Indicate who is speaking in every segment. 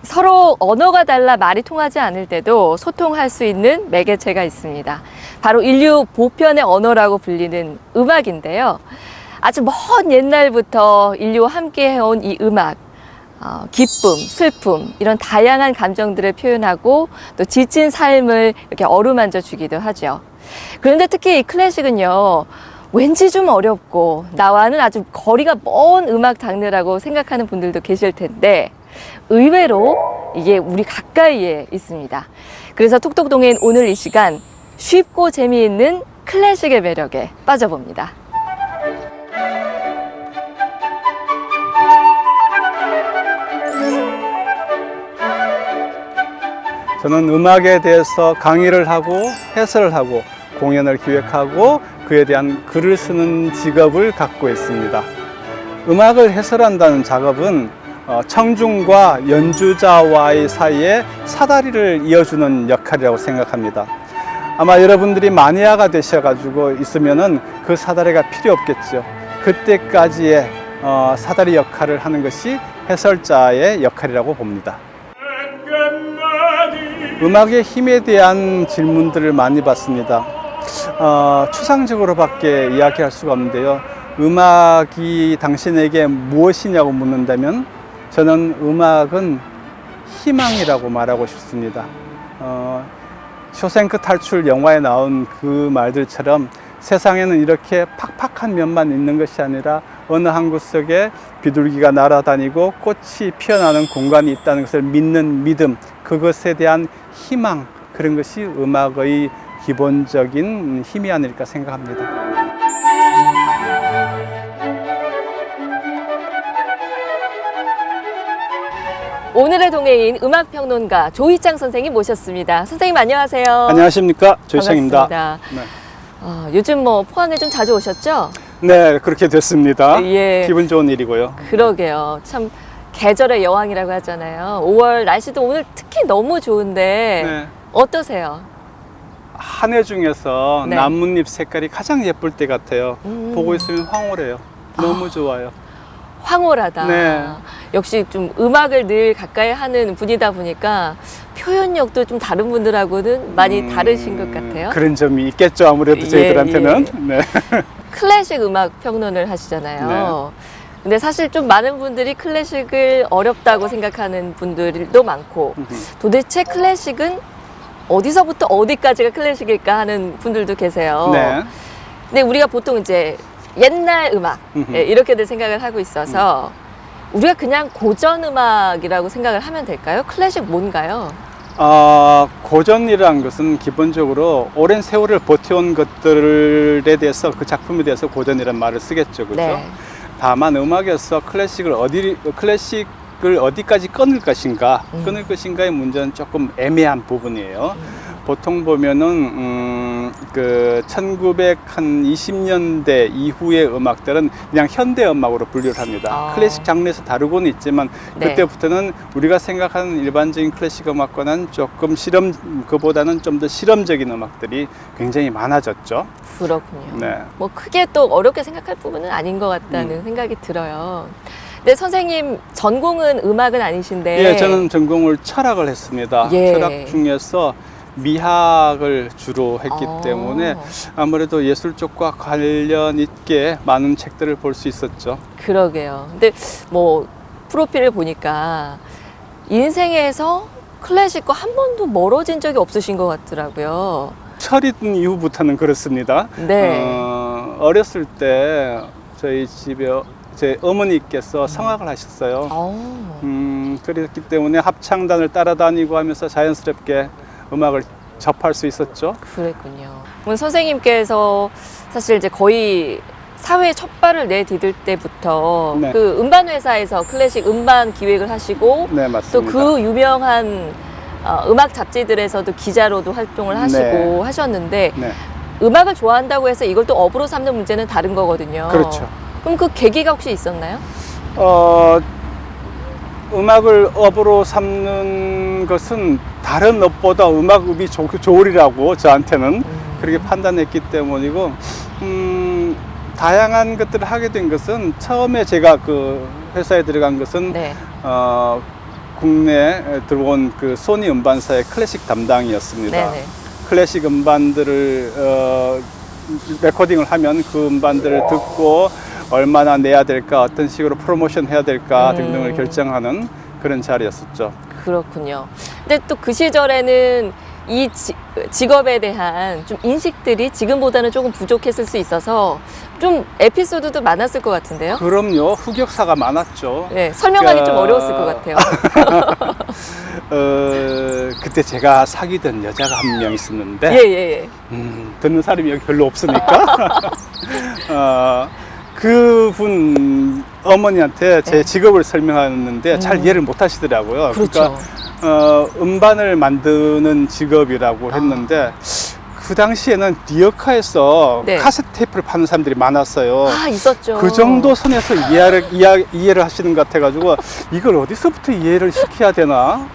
Speaker 1: 서로 언어가 달라 말이 통하지 않을 때도 소통할 수 있는 매개체가 있습니다. 바로 인류 보편의 언어라고 불리는 음악인데요. 아주 먼 옛날부터 인류와 함께 해온 이 음악, 기쁨, 슬픔 이런 다양한 감정들을 표현하고 또 지친 삶을 이렇게 어루만져 주기도 하죠. 그런데 특히 이 클래식은요, 왠지 좀 어렵고 나와는 아주 거리가 먼 음악 장르라고 생각하는 분들도 계실 텐데 의외로 이게 우리 가까이에 있습니다. 그래서 톡톡동행 오늘 이 시간 쉽고 재미있는 클래식의 매력에 빠져봅니다.
Speaker 2: 저는 음악에 대해서 강의를 하고 해설을 하고 공연을 기획하고 그에 대한 글을 쓰는 직업을 갖고 있습니다. 음악을 해설한다는 작업은 청중과 연주자와의 사이에 사다리를 이어주는 역할이라고 생각합니다. 아마 여러분들이 마니아가 되셔가지고 있으면은 그 사다리가 필요 없겠죠. 그때까지의 사다리 역할을 하는 것이 해설자의 역할이라고 봅니다. 음악의 힘에 대한 질문들을 많이 받습니다. 추상적으로밖에 이야기할 수가 없는데요. 음악이 당신에게 무엇이냐고 묻는다면 저는 음악은 희망이라고 말하고 싶습니다. 쇼생크 탈출 영화에 나온 그 말들처럼 세상에는 이렇게 팍팍한 면만 있는 것이 아니라 어느 한 구석에 비둘기가 날아다니고 꽃이 피어나는 공간이 있다는 것을 믿는 믿음, 그것에 대한 희망, 그런 것이 음악의 기본적인 힘이 아닐까 생각합니다.
Speaker 1: 오늘의 동행인 음악평론가 조희창 선생님 모셨습니다. 선생님 안녕하세요.
Speaker 2: 안녕하십니까, 조희창입니다.
Speaker 1: 반갑습니다. 요즘 뭐 포항에 좀 자주 오셨죠?
Speaker 2: 네, 그렇게 됐습니다.
Speaker 1: 예.
Speaker 2: 기분 좋은 일이고요.
Speaker 1: 그러게요. 참 계절의 여왕이라고 하잖아요. 5월 날씨도 오늘 특히 너무 좋은데
Speaker 2: 네.
Speaker 1: 어떠세요?
Speaker 2: 한 해 중에서
Speaker 1: 네.
Speaker 2: 나뭇잎 색깔이 가장 예쁠 때 같아요. 보고 있으면 황홀해요. 너무 좋아요.
Speaker 1: 황홀하다.
Speaker 2: 네.
Speaker 1: 역시 좀 음악을 늘 가까이 하는 분이다 보니까 표현력도 좀 다른 분들하고는 많이 다르신 것 같아요.
Speaker 2: 그런 점이 있겠죠, 아무래도
Speaker 1: 예,
Speaker 2: 저희들한테는.
Speaker 1: 예.
Speaker 2: 네.
Speaker 1: 클래식 음악 평론을 하시잖아요. 근데 사실 좀 많은 분들이 클래식을 어렵다고 생각하는 분들도 많고 도대체 클래식은 어디서부터 어디까지가 클래식일까 하는 분들도 계세요.
Speaker 2: 네.
Speaker 1: 근데 우리가 보통 이제 옛날 음악 이렇게들 생각을 하고 있어서 우리가 그냥 고전 음악이라고 생각을 하면 될까요? 클래식 뭔가요?
Speaker 2: 고전이라는 것은 기본적으로 오랜 세월을 버텨온 것들에 대해서, 그 작품에 대해서 고전이라는 말을 쓰겠죠, 그렇죠?
Speaker 1: 네.
Speaker 2: 다만 음악에서 클래식을 어디까지 끊을 것인가의 문제는 조금 애매한 부분이에요. 보통 보면은 그 1920년대 이후의 음악들은 그냥 현대 음악으로 분류를 합니다. 클래식 장르에서 다루고는 있지만
Speaker 1: 네.
Speaker 2: 그때부터는 우리가 생각하는 일반적인 클래식 음악과는 조금 그보다는 좀 더 실험적인 음악들이 굉장히 많아졌죠.
Speaker 1: 그렇군요.
Speaker 2: 네.
Speaker 1: 뭐 크게 또 어렵게 생각할 부분은 아닌 것 같다는 생각이 들어요. 근데 선생님 전공은 음악은 아니신데
Speaker 2: 예, 저는 전공을 철학을 했습니다.
Speaker 1: 예.
Speaker 2: 철학 중에서 미학을 주로 했기 때문에 아무래도 예술 쪽과 관련 있게 많은 책들을 볼 수 있었죠.
Speaker 1: 그러게요. 근데 뭐 프로필을 보니까 인생에서 클래식과 한 번도 멀어진 적이 없으신 것 같더라고요.
Speaker 2: 철이 든 이후부터는 그렇습니다.
Speaker 1: 네.
Speaker 2: 어렸을 때 저희 집에 제 어머니께서 성악을 하셨어요. 그랬기 때문에 합창단을 따라다니고 하면서 자연스럽게 음악을 접할 수 있었죠.
Speaker 1: 그랬군요. 그럼 선생님께서 사실 이제 거의 사회에 첫 발을 내디딜 때부터
Speaker 2: 네.
Speaker 1: 그 음반 회사에서 클래식 음반 기획을 하시고
Speaker 2: 네,
Speaker 1: 또
Speaker 2: 맞습니다.
Speaker 1: 그 유명한 음악 잡지들에서도 기자로도 활동을 하시고
Speaker 2: 네.
Speaker 1: 하셨는데
Speaker 2: 네,
Speaker 1: 음악을 좋아한다고 해서 이걸 또 업으로 삼는 문제는 다른 거거든요.
Speaker 2: 그렇죠.
Speaker 1: 그럼 그 계기가 혹시 있었나요?
Speaker 2: 음악을 업으로 삼는 것은 다른 업보다 음악업이 좋으리라고 저한테는 그렇게 판단했기 때문이고, 다양한 것들을 하게 된 것은 처음에 제가 그 회사에 들어간 것은
Speaker 1: 네.
Speaker 2: 국내에 들어온 그 소니 음반사의 클래식 담당이었습니다.
Speaker 1: 네네.
Speaker 2: 클래식 음반들을 레코딩을 하면 그 음반들을 듣고 얼마나 내야 될까, 어떤 식으로 프로모션 해야 될까 등등을 결정하는 그런 자리였었죠.
Speaker 1: 그렇군요. 근데 또 그 시절에는 이 직업에 대한 좀 인식들이 지금보다는 조금 부족했을 수 있어서 좀 에피소드도 많았을 것 같은데요.
Speaker 2: 그럼요. 흑역사가 많았죠.
Speaker 1: 네, 설명하기 좀 어려웠을 것 같아요.
Speaker 2: 그때 제가 사귀던 여자가 한 명 있었는데
Speaker 1: 예.
Speaker 2: 듣는 사람이 여기 별로 없으니까 그분 어머니한테 제
Speaker 1: 네.
Speaker 2: 직업을 설명하는데 잘 이해를 못 하시더라고요.
Speaker 1: 그렇죠.
Speaker 2: 그러니까 음반을 만드는 직업이라고 했는데 그 당시에는 리어카에서
Speaker 1: 네.
Speaker 2: 카세트 테이프를 파는 사람들이 많았어요.
Speaker 1: 아, 있었죠.
Speaker 2: 그 정도 선에서 이해를 하시는 것 같아가지고 이걸 어디서부터 이해를 시켜야 되나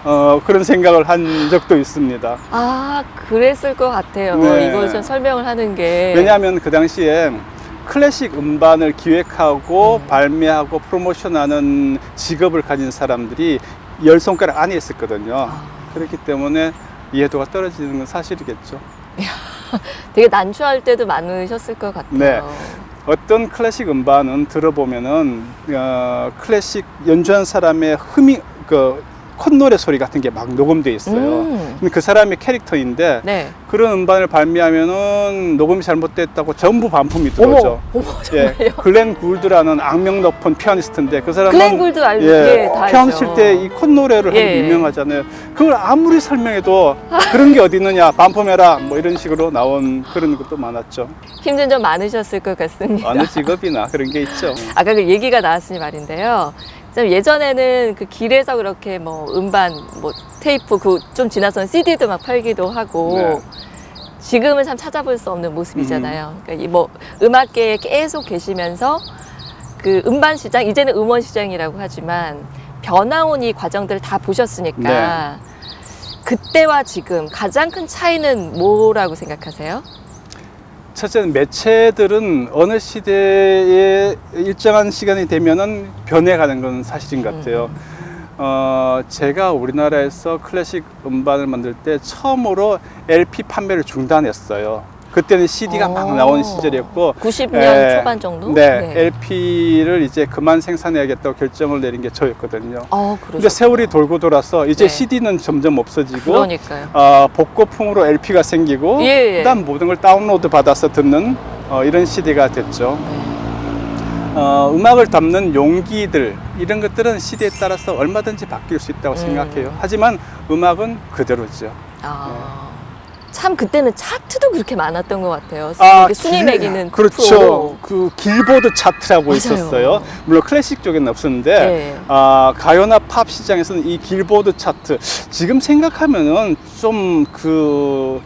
Speaker 2: 그런 생각을 한 적도 있습니다.
Speaker 1: 아, 그랬을 것 같아요.
Speaker 2: 네.
Speaker 1: 이걸 좀 설명을 하는 게.
Speaker 2: 왜냐하면 그 당시에 클래식 음반을 기획하고 발매하고 프로모션하는 직업을 가진 사람들이 10손가락 안에 있었거든요. 그렇기 때문에 이해도가 떨어지는 건 사실이겠죠.
Speaker 1: 되게 난처할 때도 많으셨을 것 같아요.
Speaker 2: 네. 어떤 클래식 음반은 들어보면은 클래식 연주한 사람의 콧노래 소리 같은 게 막 녹음돼 있어요. 근데 그 사람의 캐릭터인데
Speaker 1: 네.
Speaker 2: 그런 음반을 발매하면은 녹음이 잘못됐다고 전부 반품이 들어오죠.
Speaker 1: 어머,
Speaker 2: 예,
Speaker 1: 정말요?
Speaker 2: 글렌 굴드라는 악명 높은 피아니스트인데 그 사람은
Speaker 1: 글렌 굴드 알죠? 예, 다
Speaker 2: 피아노
Speaker 1: 알죠.
Speaker 2: 칠 때 이 콧노래를 하는 게
Speaker 1: 예.
Speaker 2: 유명하잖아요. 그걸 아무리 설명해도 그런 게 어디 있느냐, 반품해라 뭐 이런 식으로 나온 그런 것도 많았죠.
Speaker 1: 힘든 점 많으셨을 것 같습니다.
Speaker 2: 어느 직업이나 그런 게 있죠.
Speaker 1: 아까 그 얘기가 나왔으니 말인데요. 예전에는 그 길에서 그렇게 뭐 음반, 뭐 테이프, 그 좀 지나서는 CD도 막 팔기도 하고
Speaker 2: 네.
Speaker 1: 지금은 참 찾아볼 수 없는 모습이잖아요. 그러니까 이 뭐 음악계에 계속 계시면서 그 음반 시장, 이제는 음원 시장이라고 하지만 변화온 이 과정들을 다 보셨으니까 그때와 지금 가장 큰 차이는 뭐라고 생각하세요?
Speaker 2: 첫째는 매체들은 어느 시대에 일정한 시간이 되면은 변해가는 건 사실인 것 같아요. 제가 우리나라에서 클래식 음반을 만들 때 처음으로 LP 판매를 중단했어요. 그때는 CD가 막 나온 시절이었고
Speaker 1: 90년 초반 정도?
Speaker 2: 네, LP를 이제 그만 생산해야겠다고 결정을 내린 게 저였거든요. 근데
Speaker 1: 그러셨구나.
Speaker 2: 세월이 돌고 돌아서 이제
Speaker 1: 네.
Speaker 2: CD는 점점 없어지고
Speaker 1: 그러니까요.
Speaker 2: 복고풍으로 LP가 생기고
Speaker 1: 예.
Speaker 2: 그다음 모든 걸 다운로드 받아서 듣는 이런 시대가 됐죠. 음악을 담는 용기들 이런 것들은 시대에 따라서 얼마든지 바뀔 수 있다고 생각해요. 하지만 음악은 그대로죠.
Speaker 1: 참 그때는 차트도 그렇게 많았던 것 같아요. 이렇게 순위 매기는
Speaker 2: 그렇죠.
Speaker 1: 프로.
Speaker 2: 그 길보드 차트라고
Speaker 1: 맞아요.
Speaker 2: 있었어요. 물론 클래식 쪽에는 없었는데
Speaker 1: 네.
Speaker 2: 가요나 팝 시장에서는 이 길보드 차트 지금 생각하면은 좀 그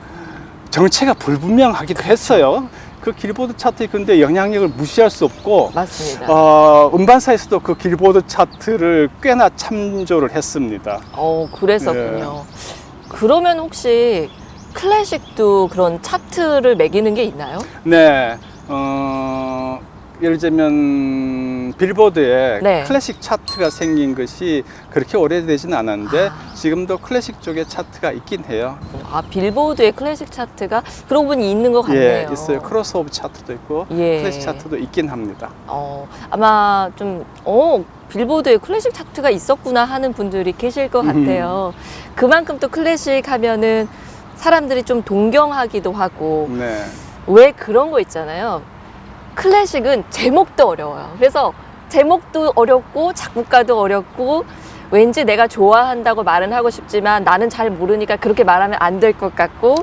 Speaker 2: 정체가 불분명하기도 했어요. 그 길보드 차트 근데 영향력을 무시할 수 없고
Speaker 1: 맞습니다.
Speaker 2: 음반사에서도 그 길보드 차트를 꽤나 참조를 했습니다.
Speaker 1: 그랬었군요. 그러면 혹시 클래식도 그런 차트를 매기는 게 있나요?
Speaker 2: 네, 예를 들면 빌보드에
Speaker 1: 네.
Speaker 2: 클래식 차트가 생긴 것이 그렇게 오래되지는 않았는데 지금도 클래식 쪽에 차트가 있긴 해요.
Speaker 1: 빌보드의 클래식 차트가 그런 분이 있는 것 같네요.
Speaker 2: 예, 있어요. 크로스오버 차트도 있고
Speaker 1: 예.
Speaker 2: 클래식 차트도 있긴 합니다.
Speaker 1: 아마 좀 빌보드에 클래식 차트가 있었구나 하는 분들이 계실 것 같아요. 그만큼 또 클래식 하면은 사람들이 좀 동경하기도 하고
Speaker 2: 네.
Speaker 1: 왜 그런 거 있잖아요. 클래식은 제목도 어려워요. 그래서 제목도 어렵고 작곡가도 어렵고 왠지 내가 좋아한다고 말은 하고 싶지만 나는 잘 모르니까 그렇게 말하면 안 될 것 같고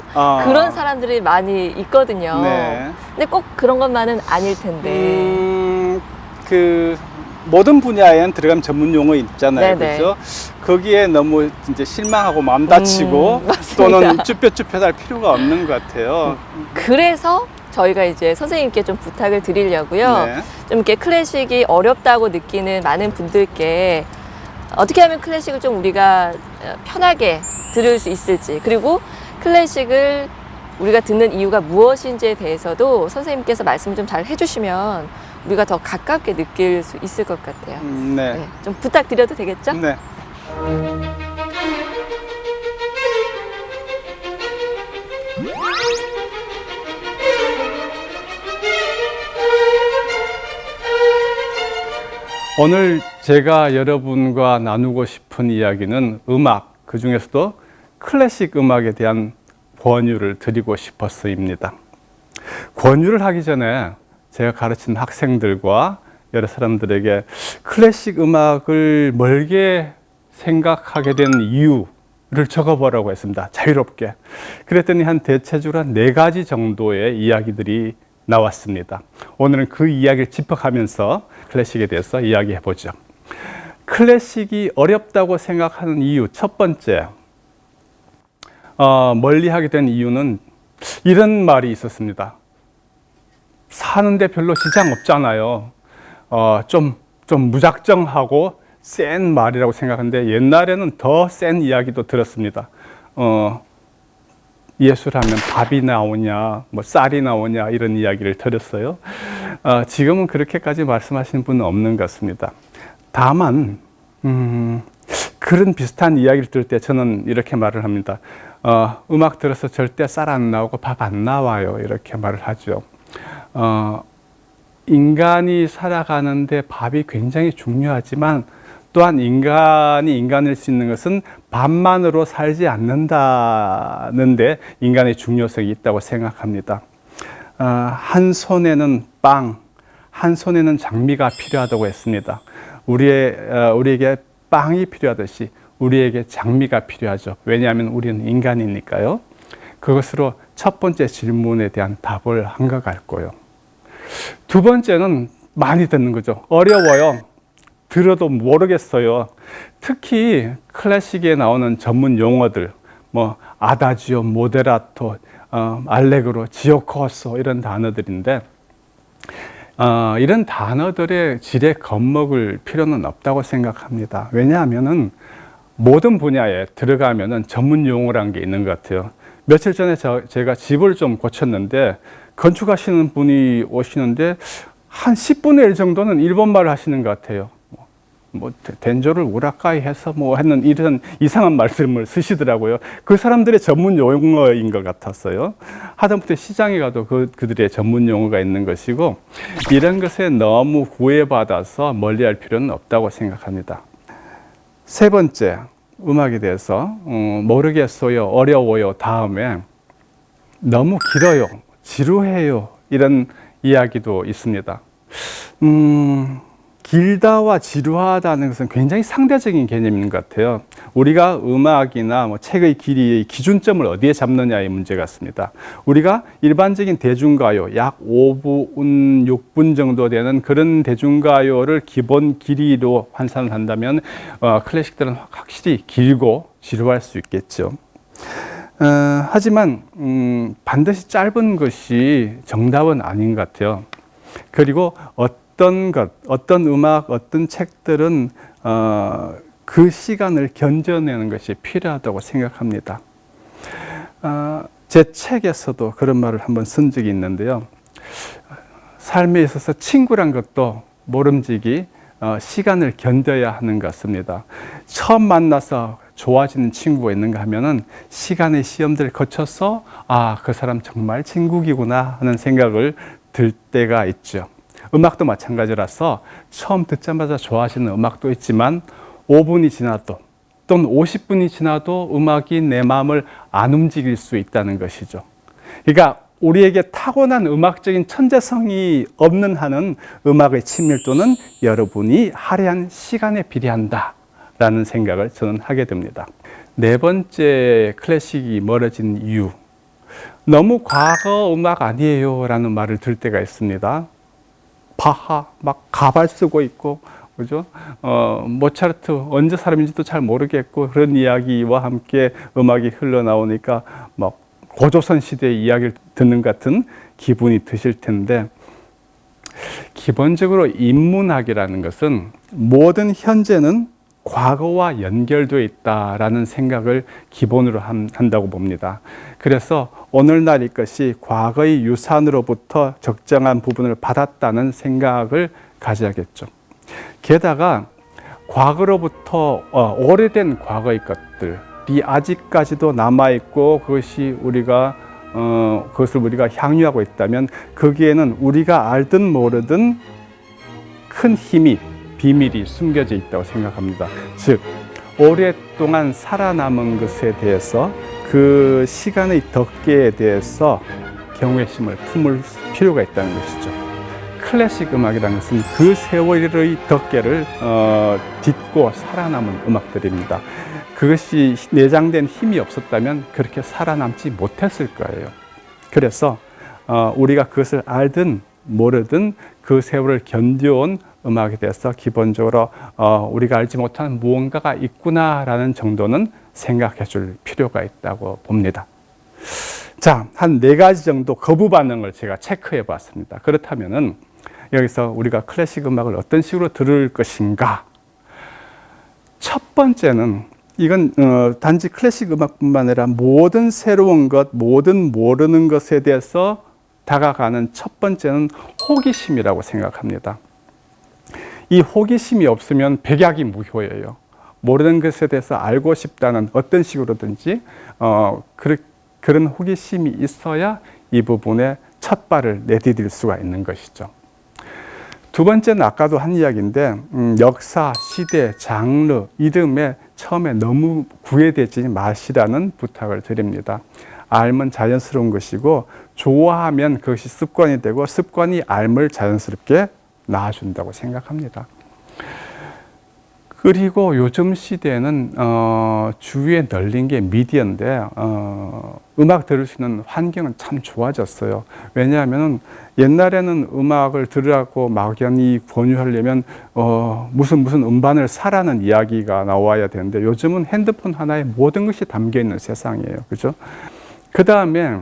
Speaker 1: 그런 사람들이 많이 있거든요.
Speaker 2: 네.
Speaker 1: 근데 꼭 그런 것만은 아닐 텐데.
Speaker 2: 그 모든 분야에는 들어가면 전문 용어 있잖아요.
Speaker 1: 네네.
Speaker 2: 그렇죠? 거기에 너무 이제 실망하고 마음 다치고
Speaker 1: 맞습니다.
Speaker 2: 또는 쭈뼛쭈뼛할 필요가 없는 것 같아요.
Speaker 1: 그래서 저희가 이제 선생님께 좀 부탁을 드리려고요.
Speaker 2: 네.
Speaker 1: 좀 이렇게 클래식이 어렵다고 느끼는 많은 분들께 어떻게 하면 클래식을 좀 우리가 편하게 들을 수 있을지, 그리고 클래식을 우리가 듣는 이유가 무엇인지에 대해서도 선생님께서 말씀을 좀 잘 해주시면 우리가 더 가깝게 느낄 수 있을 것 같아요.
Speaker 2: 네.
Speaker 1: 네, 좀 부탁드려도 되겠죠?
Speaker 2: 네. 오늘 제가 여러분과 나누고 싶은 이야기는 음악, 그 중에서도 클래식 음악에 대한 권유를 드리고 싶어서입니다. 권유를 하기 전에 제가 가르친 학생들과 여러 사람들에게 클래식 음악을 멀게 생각하게 된 이유를 적어보라고 했습니다. 자유롭게. 그랬더니 한 대체적으로 한 4가지 정도의 이야기들이 나왔습니다. 오늘은 그 이야기를 짚어가면서 클래식에 대해서 이야기해 보죠. 클래식이 어렵다고 생각하는 이유 첫 번째, 멀리하게 된 이유는 이런 말이 있었습니다. 사는데 별로 지장 없잖아요. 좀 무작정하고 센 말이라고 생각하는데 옛날에는 더 센 이야기도 들었습니다. 예술하면 밥이 나오냐, 뭐 쌀이 나오냐 이런 이야기를 들었어요. 지금은 그렇게까지 말씀하시는 분은 없는 것 같습니다. 다만 그런 비슷한 이야기를 들을 때 저는 이렇게 말을 합니다. 음악 들어서 절대 쌀 안 나오고 밥 안 나와요. 이렇게 말을 하죠. 인간이 살아가는데 밥이 굉장히 중요하지만 또한 인간이 인간일 수 있는 것은 밥만으로 살지 않는다는데 인간의 중요성이 있다고 생각합니다. 한 손에는 빵, 한 손에는 장미가 필요하다고 했습니다. 우리에게 빵이 필요하듯이 우리에게 장미가 필요하죠. 왜냐하면 우리는 인간이니까요. 그것으로 첫 번째 질문에 대한 답을 한 것 같고요. 두 번째는 많이 듣는 거죠. 어려워요. 들어도 모르겠어요. 특히 클래식에 나오는 전문 용어들, 뭐 아다지오, 모데라토, 알레그로, 지오코소 이런 단어들인데 이런 단어들의 질에 겁먹을 필요는 없다고 생각합니다. 왜냐하면은 모든 분야에 들어가면은 전문 용어라는 게 있는 것 같아요. 며칠 전에 제가 집을 좀 고쳤는데 건축하시는 분이 오시는데 한 10분의 1 정도는 일본말을 하시는 것 같아요. 뭐 덴조를 우라카이 해서 뭐 하는 이런 이상한 말씀을 쓰시더라고요. 그 사람들의 전문 용어인 것 같았어요. 하다못해 시장에 가도 그들의 전문 용어가 있는 것이고 이런 것에 너무 구애받아서 멀리할 필요는 없다고 생각합니다. 세 번째, 음악에 대해서 모르겠어요, 어려워요 다음에 너무 길어요, 지루해요 이런 이야기도 있습니다. 길다와 지루하다는 것은 굉장히 상대적인 개념인 것 같아요. 우리가 음악이나 뭐 책의 길이의 기준점을 어디에 잡느냐의 문제 같습니다. 우리가 일반적인 대중가요, 약 5분, 6분 정도 되는 그런 대중가요를 기본 길이로 환산을 한다면 클래식들은 확실히 길고 지루할 수 있겠죠. 하지만 반드시 짧은 것이 정답은 아닌 것 같아요. 그리고 어떤 음악, 어떤 책들은 그 시간을 견뎌내는 것이 필요하다고 생각합니다. 제 책에서도 그런 말을 한번 쓴 적이 있는데요. 삶에 있어서 친구란 것도 모름지기 시간을 견뎌야 하는 것 같습니다. 처음 만나서 좋아지는 친구가 있는가 하면은 시간의 시험들을 거쳐서 그 사람 정말 친구이구나 하는 생각을 들 때가 있죠. 음악도 마찬가지라서 처음 듣자마자 좋아하시는 음악도 있지만 5분이 지나도 또는 50분이 지나도 음악이 내 마음을 안 움직일 수 있다는 것이죠. 그러니까 우리에게 타고난 음악적인 천재성이 없는 한은 음악의 친밀도는 여러분이 할애한 시간에 비례한다라는 생각을 저는 하게 됩니다. 네 번째, 클래식이 멀어진 이유. 너무 과거 음악 아니에요 라는 말을 들을 때가 있습니다. 바하 막 가발 쓰고 있고, 그죠? 모차르트 언제 사람인지도 잘 모르겠고 그런 이야기와 함께 음악이 흘러나오니까 막 고조선 시대의 이야기를 듣는 같은 기분이 드실 텐데, 기본적으로 인문학이라는 것은 모든 현재는 과거와 연결되어 있다라는 생각을 기본으로 한다고 봅니다. 그래서 오늘날의 것이 과거의 유산으로부터 적정한 부분을 받았다는 생각을 가져야겠죠. 게다가 과거로부터 오래된 과거의 것들이 아직까지도 남아있고 그것을 우리가 향유하고 있다면 거기에는 우리가 알든 모르든 큰 힘이, 비밀이 숨겨져 있다고 생각합니다. 즉, 오랫동안 살아남은 것에 대해서 그 시간의 덮개에 대해서 경외심을 품을 필요가 있다는 것이죠. 클래식 음악이라는 것은 그 세월의 덮개를 딛고 살아남은 음악들입니다. 그것이 내장된 힘이 없었다면 그렇게 살아남지 못했을 거예요. 그래서 우리가 그것을 알든 모르든 그 세월을 견뎌온 음악에 대해서 기본적으로 우리가 알지 못하는 무언가가 있구나라는 정도는 생각해 줄 필요가 있다고 봅니다. 자, 한 4가지 정도 거부 반응을 제가 체크해 봤습니다. 그렇다면은 여기서 우리가 클래식 음악을 어떤 식으로 들을 것인가? 첫 번째는 이건 단지 클래식 음악뿐만 아니라 모든 새로운 것, 모든 모르는 것에 대해서 다가가는 첫 번째는 호기심이라고 생각합니다. 이 호기심이 없으면 백약이 무효예요. 모르는 것에 대해서 알고 싶다는 어떤 식으로든지 그런 호기심이 있어야 이 부분에 첫 발을 내디딜 수가 있는 것이죠. 두 번째는 아까도 한 이야기인데 역사, 시대, 장르, 이름에 처음에 너무 구애되지 마시라는 부탁을 드립니다. 알면 자연스러운 것이고 좋아하면 그것이 습관이 되고 습관이 알을 자연스럽게 낳아준다고 생각합니다. 그리고 요즘 시대에는 주위에 널린 게 미디어인데 음악 들을 수 있는 환경은 참 좋아졌어요. 왜냐하면 옛날에는 음악을 들으라고 막연히 권유하려면 무슨 음반을 사라는 이야기가 나와야 되는데 요즘은 핸드폰 하나에 모든 것이 담겨 있는 세상이에요. 그죠? 그 다음에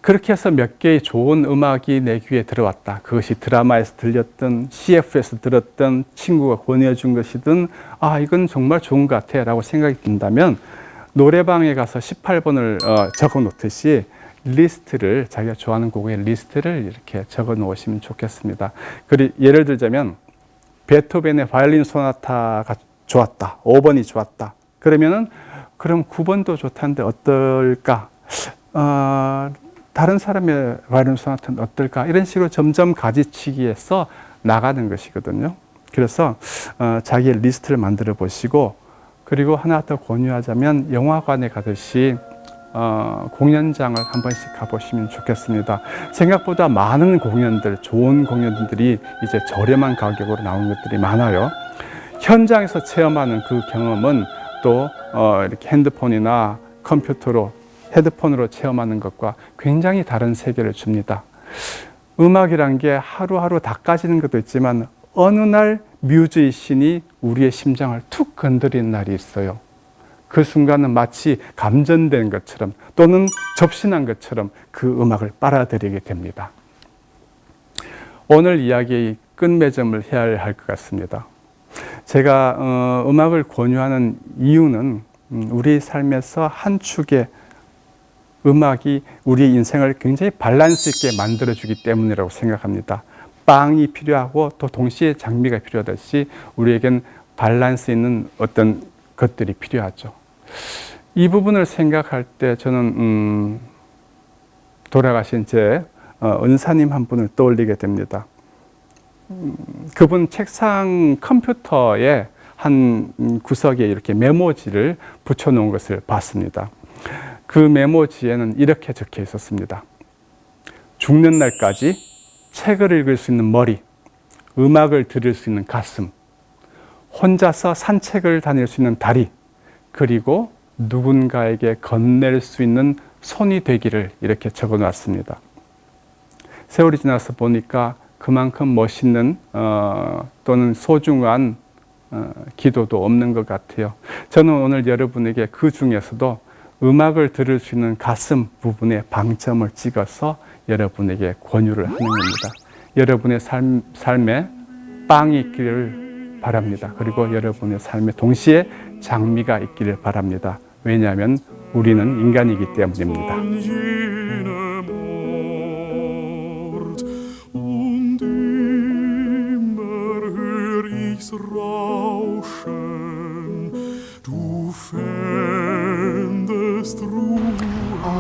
Speaker 2: 그렇게 해서 몇 개의 좋은 음악이 내 귀에 들어왔다. 그것이 드라마에서 들렸든 CF에서 들었든 친구가 권해준 것이든 이건 정말 좋은 것 같아 라고 생각이 든다면 노래방에 가서 18번을 적어 놓듯이 리스트를, 자기가 좋아하는 곡의 리스트를 이렇게 적어 놓으시면 좋겠습니다. 그리고 예를 들자면 베토벤의 바이올린 소나타가 좋았다. 5번이 좋았다. 그러면은 그럼 9번도 좋다는데 어떨까? 다른 사람의 바이올린 소나타는 어떨까? 이런 식으로 점점 가지치기해서 나가는 것이거든요. 그래서 자기의 리스트를 만들어 보시고, 그리고 하나 더 권유하자면 영화관에 가듯이 공연장을 한 번씩 가보시면 좋겠습니다. 생각보다 많은 공연들, 좋은 공연들이 이제 저렴한 가격으로 나오는 것들이 많아요. 현장에서 체험하는 그 경험은 또 이렇게 핸드폰이나 컴퓨터로, 헤드폰으로 체험하는 것과 굉장히 다른 세계를 줍니다. 음악이란 게 하루하루 닦아지는 것도 있지만 어느 날 뮤즈의 신이 우리의 심장을 툭 건드리는 날이 있어요. 그 순간은 마치 감전된 것처럼 또는 접신한 것처럼 그 음악을 빨아들이게 됩니다. 오늘 이야기의 끝맺음을 해야 할 것 같습니다. 제가 음악을 권유하는 이유는 우리 삶에서 한 축의 음악이 우리의 인생을 굉장히 밸런스 있게 만들어주기 때문이라고 생각합니다. 빵이 필요하고 또 동시에 장미가 필요하듯이 우리에겐 밸런스 있는 어떤 것들이 필요하죠. 이 부분을 생각할 때 저는 돌아가신 제 은사님 한 분을 떠올리게 됩니다. 그분 책상 컴퓨터에 한 구석에 이렇게 메모지를 붙여놓은 것을 봤습니다. 그 메모지에는 이렇게 적혀 있었습니다. 죽는 날까지 책을 읽을 수 있는 머리, 음악을 들을 수 있는 가슴, 혼자서 산책을 다닐 수 있는 다리, 그리고 누군가에게 건넬 수 있는 손이 되기를 이렇게 적어 놨습니다. 세월이 지나서 보니까 그만큼 멋있는 또는 소중한 기도도 없는 것 같아요. 저는 오늘 여러분에게 그 중에서도 음악을 들을 수 있는 가슴 부분에 방점을 찍어서 여러분에게 권유를 하는 겁니다. 여러분의 삶에 빵이 있기를 바랍니다. 그리고 여러분의 삶에 동시에 장미가 있기를 바랍니다. 왜냐하면 우리는 인간이기 때문입니다.
Speaker 3: von jenem Ort und immer hör ich's rauschen, du fändest Ruhe.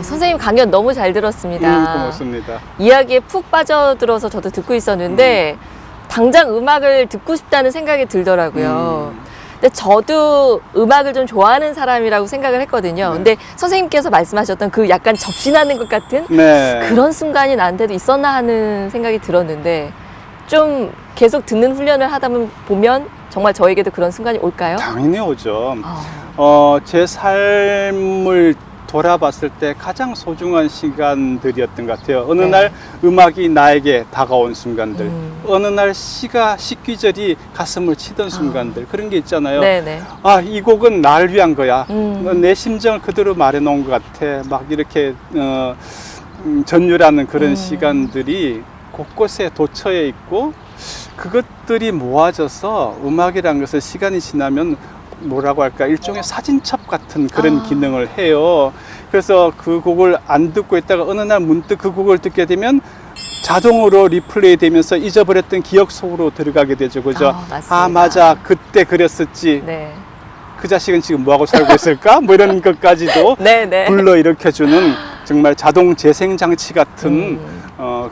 Speaker 1: 선생님 강연 너무 잘 들었습니다.
Speaker 2: 고맙습니다.
Speaker 1: 이야기에 푹 빠져들어서 저도 듣고 있었는데 당장 음악을 듣고 싶다는 생각이 들더라고요. 근데 저도 음악을 좀 좋아하는 사람이라고 생각을 했거든요.
Speaker 2: 네.
Speaker 1: 근데 선생님께서 말씀하셨던 그 약간 접신하는 것 같은
Speaker 2: 네.
Speaker 1: 그런 순간이 나한테도 있었나 하는 생각이 들었는데 좀 계속 듣는 훈련을 하다 보면 정말 저에게도 그런 순간이 올까요?
Speaker 2: 당연히 오죠.
Speaker 1: 아,
Speaker 2: 제 삶을 돌아봤을 때 가장 소중한 시간들이었던 것 같아요. 어느
Speaker 1: 네.
Speaker 2: 날 음악이 나에게 다가온 순간들, 어느 날 식귀절이 가슴을 치던 순간들, 그런 게 있잖아요.
Speaker 1: 네네.
Speaker 2: 아, 이 곡은 날 위한 거야. 내 심정을 그대로 말해놓은 것 같아. 막 이렇게 전율하는 그런 시간들이 곳곳에 도처에 있고, 그것들이 모아져서 음악이란 것을 시간이 지나면 뭐라고 할까, 일종의 사진첩 같은 그런 기능을 해요. 그래서 그 곡을 안 듣고 있다가 어느 날 문득 그 곡을 듣게 되면 자동으로 리플레이 되면서 잊어버렸던 기억 속으로 들어가게 되죠. 그죠?
Speaker 1: 맞습니다.
Speaker 2: 아, 맞아. 그때 그랬었지.
Speaker 1: 네.
Speaker 2: 그 자식은 지금 뭐하고 살고 있을까? 뭐 이런 것까지도
Speaker 1: 네네.
Speaker 2: 불러일으켜주는 정말 자동 재생장치 같은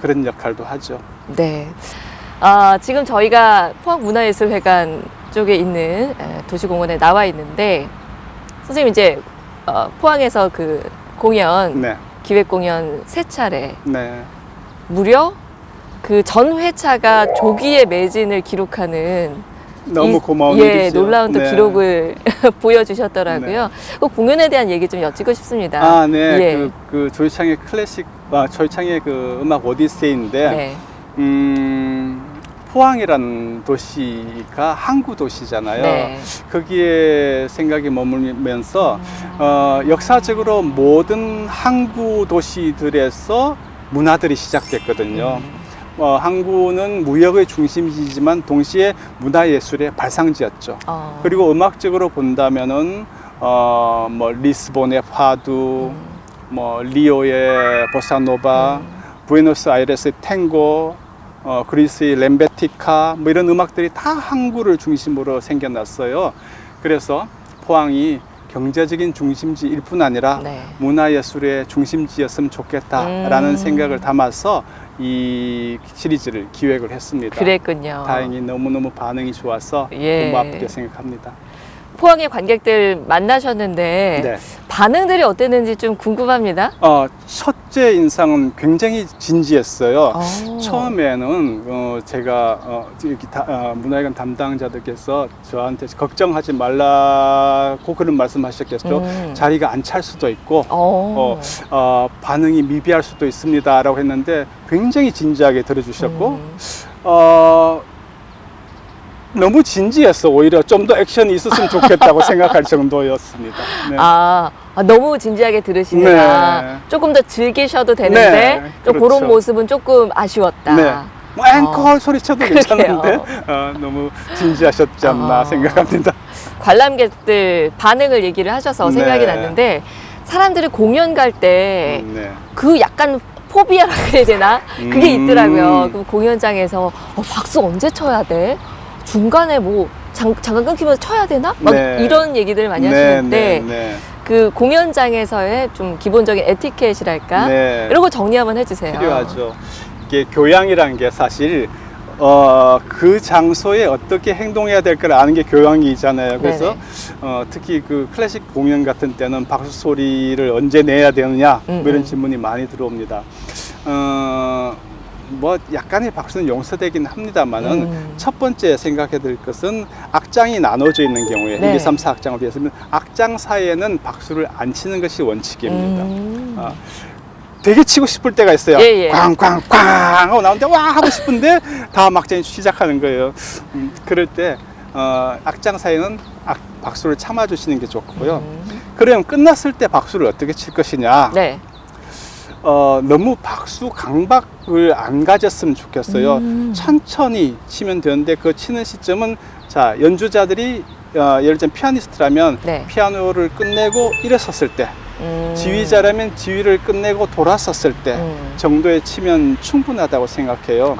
Speaker 2: 그런 역할도 하죠.
Speaker 1: 네. 지금 저희가 포항문화예술회관 쪽에 있는 도시공원에 나와 있는데 선생님 이제 포항에서 그 공연
Speaker 2: 네.
Speaker 1: 기획 공연 3차례
Speaker 2: 네.
Speaker 1: 무려 그 전 회차가 조기의 매진을 기록하는
Speaker 2: 너무 고마운
Speaker 1: 예,
Speaker 2: 일이죠.
Speaker 1: 놀라운 또
Speaker 2: 네.
Speaker 1: 기록을 보여주셨더라고요. 그 공연에 대한 얘기 좀 여쭙고 싶습니다.
Speaker 2: 아, 네.
Speaker 1: 예.
Speaker 2: 그 조이창의 조이창의 그 음악 오디세이인데,
Speaker 1: 네.
Speaker 2: 포항이라는 도시가 항구 도시잖아요.
Speaker 1: 네.
Speaker 2: 거기에 생각이 머물면서 역사적으로 모든 항구 도시들에서 문화들이 시작됐거든요. 항구는 무역의 중심지지만 동시에 문화예술의 발상지였죠. 그리고 음악적으로 본다면은 뭐 리스본의 파두, 뭐 리오의 보사노바, 부에노스아이레스의 탱고, 그리스의 렘베티카, 뭐 이런 음악들이 다 항구를 중심으로 생겨났어요. 그래서 포항이 경제적인 중심지일 뿐 아니라
Speaker 1: 네.
Speaker 2: 문화예술의 중심지였으면 좋겠다라는 생각을 담아서 이 시리즈를 기획을 했습니다.
Speaker 1: 그랬군요.
Speaker 2: 다행히 너무너무 반응이 좋아서
Speaker 1: 예.
Speaker 2: 고맙게 생각합니다.
Speaker 1: 포항의 관객들 만나셨는데
Speaker 2: 네.
Speaker 1: 반응들이 어땠는지 좀 궁금합니다.
Speaker 2: 첫째 인상은 굉장히 진지했어요.
Speaker 1: 오.
Speaker 2: 처음에는 제가 이렇게 문화회관 담당자들께서 저한테 걱정하지 말라고 그런 말씀하셨겠죠. 자리가 안 찰 수도 있고 반응이 미비할 수도 있습니다라고 했는데 굉장히 진지하게 들어주셨고 너무 진지했어. 오히려 좀 더 액션이 있었으면 좋겠다고 생각할 정도였습니다. 네.
Speaker 1: 너무 진지하게 들으시느라
Speaker 2: 네.
Speaker 1: 조금 더 즐기셔도 되는데
Speaker 2: 네,
Speaker 1: 좀
Speaker 2: 그렇죠.
Speaker 1: 그런 모습은 조금 아쉬웠다.
Speaker 2: 네. 뭐 앵콜 소리쳐도
Speaker 1: 그러게요.
Speaker 2: 괜찮은데 너무 진지하셨지 않나 생각합니다.
Speaker 1: 관람객들 반응을 얘기를 하셔서
Speaker 2: 네.
Speaker 1: 생각이 났는데 사람들이 공연 갈 때
Speaker 2: 네.
Speaker 1: 그 약간 포비아라 그래야 되나? 그게 있더라고요. 그 공연장에서 박수 언제 쳐야 돼? 중간에 뭐 잠깐 끊기면서 쳐야 되나? 막
Speaker 2: 네.
Speaker 1: 이런 얘기들 많이
Speaker 2: 네,
Speaker 1: 하시는데
Speaker 2: 네,
Speaker 1: 그 공연장에서의 좀 기본적인 에티켓이랄까?
Speaker 2: 네.
Speaker 1: 이런 거 정리 한번 해주세요.
Speaker 2: 필요하죠. 이게 교양이라는 게 사실 그 장소에 어떻게 행동해야 될까를 아는 게 교양이잖아요. 그래서 특히 그 클래식 공연 같은 때는 박수 소리를 언제 내야 되느냐 뭐 이런 질문이 많이 들어옵니다. 뭐 약간의 박수는 용서되긴 합니다만은 첫 번째 생각해야 될 것은 악장이 나눠져 있는 경우에 1, 2, 3, 4 악장을 비해서는 악장 사이에는 박수를 안 치는 것이 원칙입니다. 되게 치고 싶을 때가 있어요.
Speaker 1: 예, 예.
Speaker 2: 꽝꽝꽝 하고 나오는데 와 하고 싶은데 다음 악장이 시작하는 거예요. 그럴 때 악장 사이에는 박수를 참아주시는 게 좋고요. 그럼 끝났을 때 박수를 어떻게 칠 것이냐.
Speaker 1: 네.
Speaker 2: 너무 박수 강박을 안 가졌으면 좋겠어요. 천천히 치면 되는데 그 치는 시점은 자 연주자들이 예를 들면 피아니스트라면
Speaker 1: 네.
Speaker 2: 피아노를 끝내고 일어섰을 때, 지휘자라면 지휘를 끝내고 돌아섰을 때 정도에 치면 충분하다고 생각해요.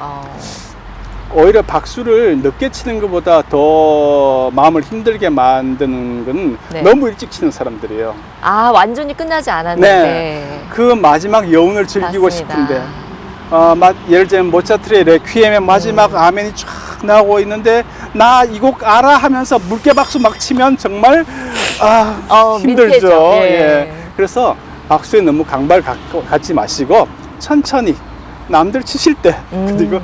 Speaker 2: 오히려 박수를 늦게 치는 것보다 더 마음을 힘들게 만드는 건
Speaker 1: 네.
Speaker 2: 너무 일찍 치는 사람들이에요.
Speaker 1: 아, 완전히 끝나지 않았는데.
Speaker 2: 그 마지막 여운을 즐기고
Speaker 1: 맞습니다.
Speaker 2: 싶은데 예를 들면 모차트의 레퀴엠의 마지막 아멘이 쫙 나오고 있는데 나 이 곡 알아 하면서 물개박수 막 치면 정말 힘들죠.
Speaker 1: 민폐죠. 예.
Speaker 2: 예. 그래서 박수에 너무 강박을 갖지 마시고 천천히 남들 치실 때 그리고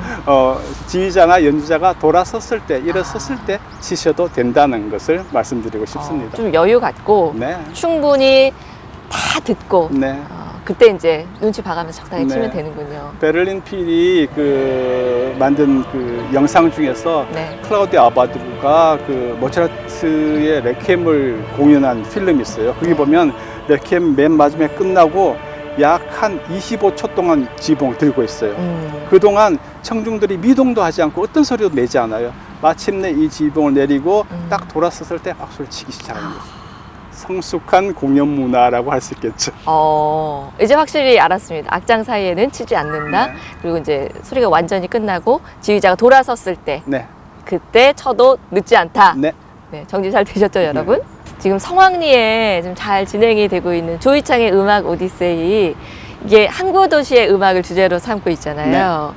Speaker 2: 지휘자나 연주자가 돌아섰을 때 일어섰을 때 치셔도 된다는 것을 말씀드리고 싶습니다.
Speaker 1: 좀 여유 갖고
Speaker 2: 네.
Speaker 1: 충분히 다 듣고
Speaker 2: 네.
Speaker 1: 그때 이제 눈치 봐가면서 적당히
Speaker 2: 네.
Speaker 1: 치면 되는군요.
Speaker 2: 베를린 필이 만든 그 영상 중에서
Speaker 1: 네.
Speaker 2: 클라우디오 아바두가 그 모차르트의 레퀴엠을 공연한 필름이 있어요. 거기 보면 레퀴엠 맨 마지막에 끝나고 약 한 25초 동안 지붕을 들고 있어요. 그동안 청중들이 미동도 하지 않고 어떤 소리도 내지 않아요. 마침내 이 지붕을 내리고 딱 돌아섰을 때 박수를 치기 시작하는 거죠. 성숙한 공연 문화라고 할 수 있겠죠.
Speaker 1: 이제 확실히 알았습니다. 악장 사이에는 치지 않는다.
Speaker 2: 네.
Speaker 1: 그리고 이제 소리가 완전히 끝나고 지휘자가 돌아섰을 때
Speaker 2: 네.
Speaker 1: 그때 쳐도 늦지 않다.
Speaker 2: 네.
Speaker 1: 네, 정리 잘 되셨죠, 여러분? 지금 성황리에 좀 잘 진행이 되고 있는 조이창의 음악 오디세이, 이게 항구 도시의 음악을 주제로 삼고 있잖아요.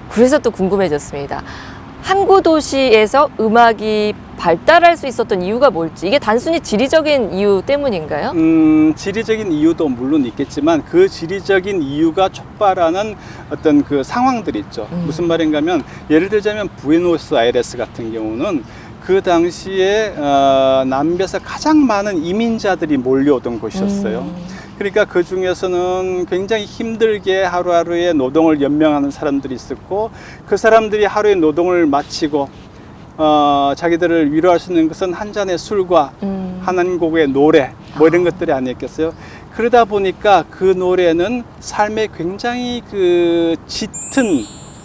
Speaker 1: 그래서 또 궁금해졌습니다. 항구 도시에서 음악이 발달할 수 있었던 이유가 뭘지, 이게 단순히 지리적인 이유 때문인가요?
Speaker 2: 지리적인 이유도 물론 있겠지만 그 지리적인 이유가 촉발하는 어떤 그 상황들이 있죠. 무슨 말인가 하면 예를 들자면 부에노스아이레스 같은 경우는 그 당시에 남미에서 가장 많은 이민자들이 몰려오던 곳이었어요. 그러니까 그 중에서는 굉장히 힘들게 하루하루의 노동을 연명하는 사람들이 있었고, 그 사람들이 하루의 노동을 마치고 자기들을 위로할 수 있는 것은 한 잔의 술과 한 곡의 노래 뭐 이런 것들이 아니었겠어요. 그러다 보니까 그 노래는 삶에 굉장히 그 짙은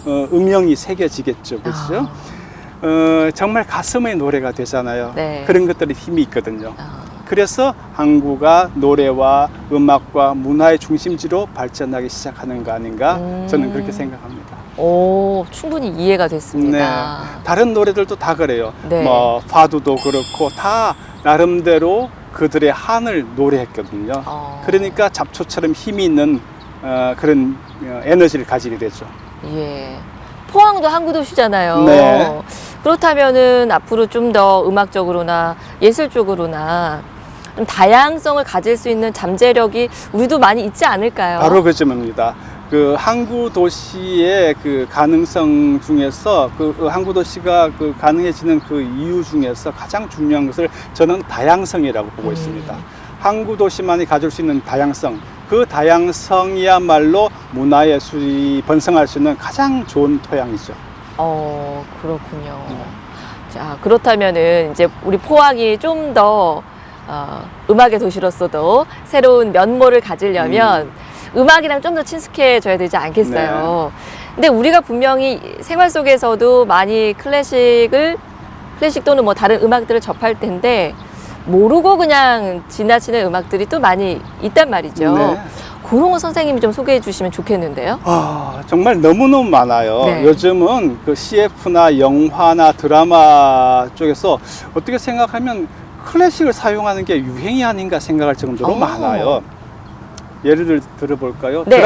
Speaker 2: 음영이 새겨지겠죠. 그렇죠? 정말 가슴의 노래가 되잖아요.
Speaker 1: 네.
Speaker 2: 그런 것들이 힘이 있거든요. 그래서 항구가 노래와 음악과 문화의 중심지로 발전하기 시작하는 거 아닌가 저는 그렇게 생각합니다.
Speaker 1: 오, 충분히 이해가 됐습니다.
Speaker 2: 네. 다른 노래들도 다 그래요.
Speaker 1: 네.
Speaker 2: 뭐 파두도 그렇고 다 나름대로 그들의 한을 노래했거든요. 그러니까 잡초처럼 힘이 있는 그런 에너지를 가지게 되죠.
Speaker 1: 예. 포항도 항구도시잖아요.
Speaker 2: 네.
Speaker 1: 그렇다면은 앞으로 좀 더 음악적으로나 예술 쪽으로나 좀 다양성을 가질 수 있는 잠재력이 우리도 많이 있지 않을까요?
Speaker 2: 바로 그 점입니다. 그 항구 도시의 그 가능성 중에서 그 항구 도시가 그 가능해지는 그 이유 중에서 가장 중요한 것을 저는 다양성이라고 보고 있습니다. 항구 도시만이 가질 수 있는 다양성, 그 다양성이야말로 문화예술이 번성할 수 있는 가장 좋은 토양이죠.
Speaker 1: 그렇군요. 자, 그렇다면은 이제 우리 포항이 좀 더 음악의 도시로서도 새로운 면모를 가지려면 음악이랑 좀 더 친숙해져야 되지 않겠어요? 근데 우리가 분명히 생활 속에서도 많이 클래식 또는 뭐 다른 음악들을 접할 텐데 모르고 그냥 지나치는 음악들이 또 많이 있단 말이죠.
Speaker 2: 네.
Speaker 1: 그런 거 선생님이 좀 소개해 주시면 좋겠는데요.
Speaker 2: 정말 너무너무 많아요.
Speaker 1: 네.
Speaker 2: 요즘은 그 CF나 영화나 드라마 쪽에서 어떻게 생각하면 클래식을 사용하는 게 유행이 아닌가 생각할 정도로 많아요. 예를 들어볼까요?
Speaker 1: 네.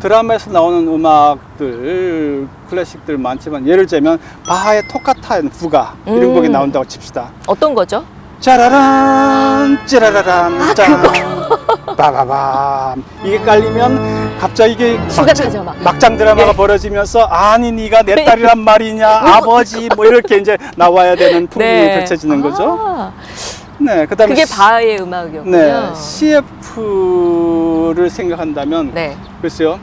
Speaker 2: 드라마에서 나오는 음악들, 클래식들 많지만 예를 들자면 바하의 토카타 부가 이런 곡이 나온다고 칩시다.
Speaker 1: 어떤 거죠?
Speaker 2: 짜라란 짜라라란 짠 빠바밤 이게 깔리면 갑자기 이게
Speaker 1: 심각하죠, 막.
Speaker 2: 막장 드라마가
Speaker 1: 예.
Speaker 2: 벌어지면서 아니 네가 내 딸이란 말이냐 아버지 뭐 이렇게 이제 나와야 되는 풍경이 펼쳐지는 거죠. 네, 그다음에
Speaker 1: 그게 바하의 음악이었군요.
Speaker 2: 네, CF를 생각한다면
Speaker 1: 네.
Speaker 2: 글쎄요.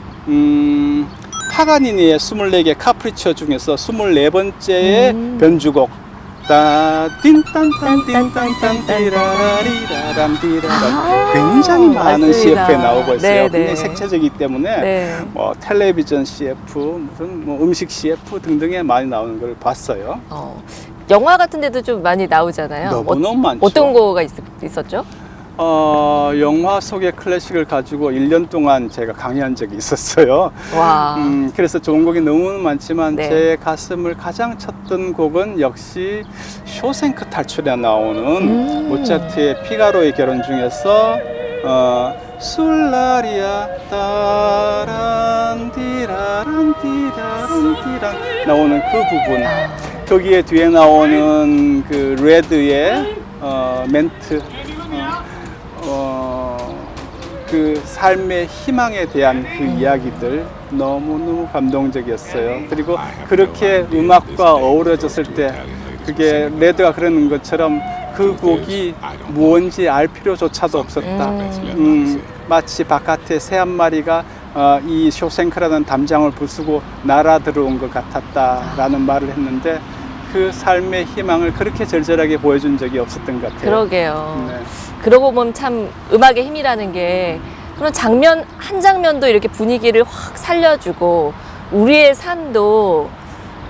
Speaker 2: 파가니니의 24개 카프리치오 중에서 24번째의 변주곡 따 띵딴딴 띵딴딴 띠라리라람 띠라람 굉장히 많은
Speaker 1: 맞습니다.
Speaker 2: CF에 나오고 있어요.
Speaker 1: 네,
Speaker 2: 굉장히
Speaker 1: 네.
Speaker 2: 색채적이기 때문에
Speaker 1: 네.
Speaker 2: 뭐 텔레비전 CF, 무슨 뭐 음식 CF 등등에 많이 나오는 걸 봤어요.
Speaker 1: 영화 같은 데도 좀 많이 나오잖아요.
Speaker 2: 너무너무 많죠.
Speaker 1: 어떤 거가 있었죠?
Speaker 2: 영화 속의 클래식을 가지고 1년 동안 제가 강의한 적이 있었어요.
Speaker 1: 와.
Speaker 2: 그래서 좋은 곡이 너무 많지만
Speaker 1: 네.
Speaker 2: 제 가슴을 가장 쳤던 곡은 역시 쇼생크 탈출에 나오는 모차르트의 피가로의 결혼 중에서 술라리아 따란디라란디라란디란 나오는 그 부분, 거기에 뒤에 나오는 그 레드의 멘트, 그 삶의 희망에 대한 그 이야기들 너무너무 감동적이었어요. 그리고 그렇게 음악과 어우러졌을 때 그게 레드가 그러는 것처럼 그 곡이 무언지 알 필요조차도 없었다. 마치 바깥에 새 한 마리가 이 쇼생크라는 담장을 부수고 날아 들어온 것 같았다라는 말을 했는데 그 삶의 희망을 그렇게 절절하게 보여준 적이 없었던 것 같아요.
Speaker 1: 그러게요.
Speaker 2: 네.
Speaker 1: 그러고 보면 참 음악의 힘이라는 게 그런 장면 한 장면도 이렇게 분위기를 확 살려주고 우리의 삶도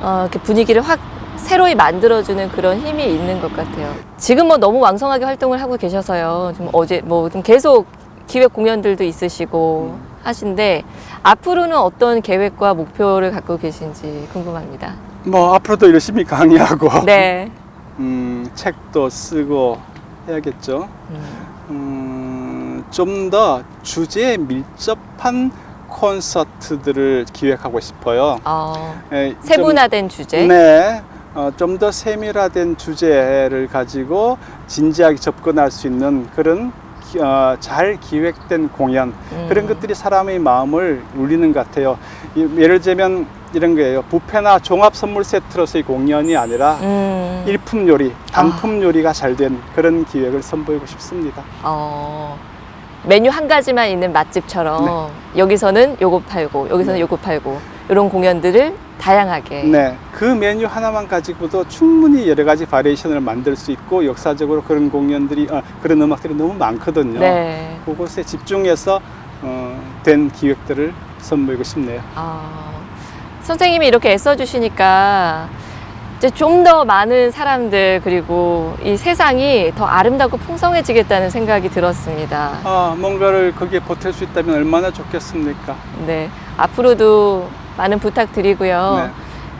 Speaker 1: 이렇게 분위기를 확 새로이 만들어주는 그런 힘이 있는 것 같아요. 지금 뭐 너무 왕성하게 활동을 하고 계셔서요. 좀 어제 뭐 좀 계속 기획 공연들도 있으시고 하신데 앞으로는 어떤 계획과 목표를 갖고 계신지 궁금합니다.
Speaker 2: 뭐 앞으로도 열심히 강의하고
Speaker 1: 네.
Speaker 2: 책도 쓰고 해야겠죠. 좀 더 주제에 밀접한 콘서트들을 기획하고 싶어요.
Speaker 1: 세분화된 주제.
Speaker 2: 네. 좀 더 세밀화된 주제를 가지고 진지하게 접근할 수 있는 그런 잘 기획된 공연, 그런 것들이 사람의 마음을 울리는 것 같아요. 예를 들면 이런 거예요. 뷔페나 종합 선물 세트로서의 공연이 아니라 일품 요리, 단품 요리가 잘 된 그런 기획을 선보이고 싶습니다.
Speaker 1: 메뉴 한 가지만 있는 맛집처럼 여기서는 요거 팔고 여기서는 요거 팔고 이런 공연들을 다양하게.
Speaker 2: 네, 그 메뉴 하나만 가지고도 충분히 여러 가지 바리에이션을 만들 수 있고 역사적으로 그런 공연들이 그런 음악들이 너무 많거든요.
Speaker 1: 네.
Speaker 2: 그곳에 집중해서 된 기획들을 선보이고 싶네요.
Speaker 1: 선생님이 이렇게 애써주시니까 이제 좀 더 많은 사람들 그리고 이 세상이 더 아름답고 풍성해지겠다는 생각이 들었습니다.
Speaker 2: 뭔가를 거기에 보탤 수 있다면 얼마나 좋겠습니까?
Speaker 1: 네, 앞으로도 많은 부탁드리고요.
Speaker 2: 네.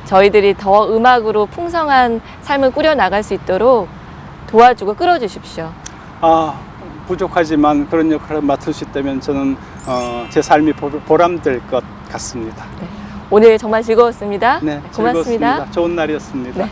Speaker 1: 저희들이 더 음악으로 풍성한 삶을 꾸려나갈 수 있도록 도와주고 끌어주십시오.
Speaker 2: 부족하지만 그런 역할을 맡을 수 있다면 저는 제 삶이 보람될 것 같습니다.
Speaker 1: 네. 오늘 정말 즐거웠습니다.
Speaker 2: 네,
Speaker 1: 고맙습니다.
Speaker 2: 즐거웠습니다. 좋은 날이었습니다.
Speaker 1: 네.